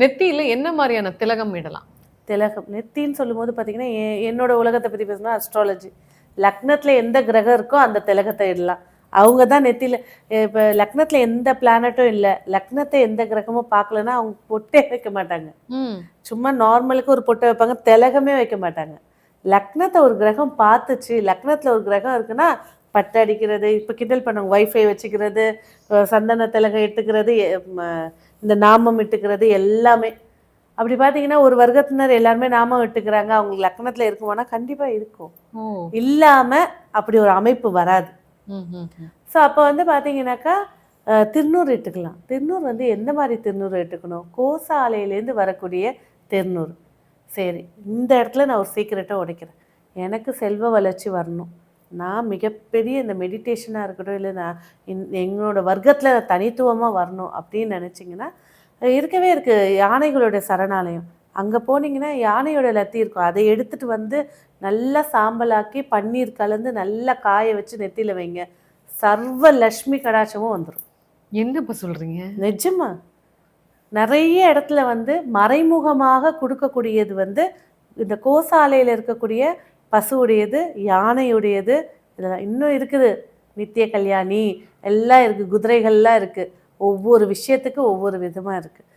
நெத்தியில என்ன மாரியான திலகம் இடலாம்? திலகம் நெத்தின்னு சொல்லும்போது பார்த்தீங்கன்னா, என்னோட உலகத்தை பற்றி பேசணும்னா அஸ்ட்ராலஜி. லக்னத்தில் எந்த கிரகம் இருக்கோ அந்த திலகத்தை இடலாம். அவங்க தான் நெத்தியில் இப்போ லக்னத்தில் எந்த பிளானட்டும் இல்லை, லக்னத்தை எந்த கிரகமும் பார்க்கலன்னா அவங்க பொட்டே வைக்க மாட்டாங்க. சும்மா நார்மலுக்கு ஒரு பொட்டை வைப்பாங்க, திலகமே வைக்க மாட்டாங்க. லக்னத்தை ஒரு கிரகம் பார்த்துச்சு, லக்னத்தில் ஒரு கிரகம் இருக்குன்னா பட்டை அடிக்கிறது, இப்போ கிண்டல் பண்ணுவாங்க வைஃபை வச்சுக்கிறது, சந்தன திலகம் இட்டுக்கிறது, இந்த நாமம் இட்டுக்கிறது எல்லாமே. அப்படி பார்த்தீங்கன்னா ஒரு வர்க்கத்தினர் எல்லாருமே நாமம் இட்டுக்கிறாங்க, அவங்க லக்னத்தில் இருக்குமானா கண்டிப்பாக இருக்கும். இல்லாமல் அப்படி ஒரு அமைப்பு வராது. ஸோ அப்போ வந்து பார்த்தீங்கன்னாக்கா திருநூறு இட்டுக்கலாம். திருநூறு வந்து எந்த மாதிரி திருநூறு இட்டுக்கணும்? கோசாலையிலேருந்து வரக்கூடிய திருநூறு. சரி, இந்த இடத்துல நான் ஒரு சீக்கிரட்டை உடைக்கிறேன். எனக்கு செல்வ வளர்ச்சி வரணும், நான் மிகப்பெரிய இந்த மெடிடேஷனாக இருக்கட்டும், இல்லை நான் எங்களோட வர்க்கத்தில் தனித்துவமாக வரணும் அப்படின்னு நினச்சிங்கன்னா இருக்கவே இருக்குது யானைகளுடைய சரணாலயம். அங்கே போனீங்கன்னா யானையோட லத்தி இருக்கும், அதை எடுத்துகிட்டு வந்து நல்லா சாம்பலாக்கி பன்னீர் கலந்து நல்லா காய வச்சு நெத்தியில் வைங்க, சர்வ லக்ஷ்மி கடாட்சமும் வந்துடும். என்னப்பா சொல்கிறீங்க? நிஜமா நிறைய இடத்துல வந்து மறைமுகமாக கொடுக்கக்கூடியது வந்து இந்த கோசாலையில் இருக்கக்கூடிய பசுவுடையது, யானையுடையது, இதெல்லாம் இன்னும் இருக்குது. நித்திய கல்யாணி எல்லாம் இருக்குது, குதிரைகள்லாம் இருக்குது. ஒவ்வொரு விஷயத்துக்கு ஒவ்வொரு விதமாக இருக்குது.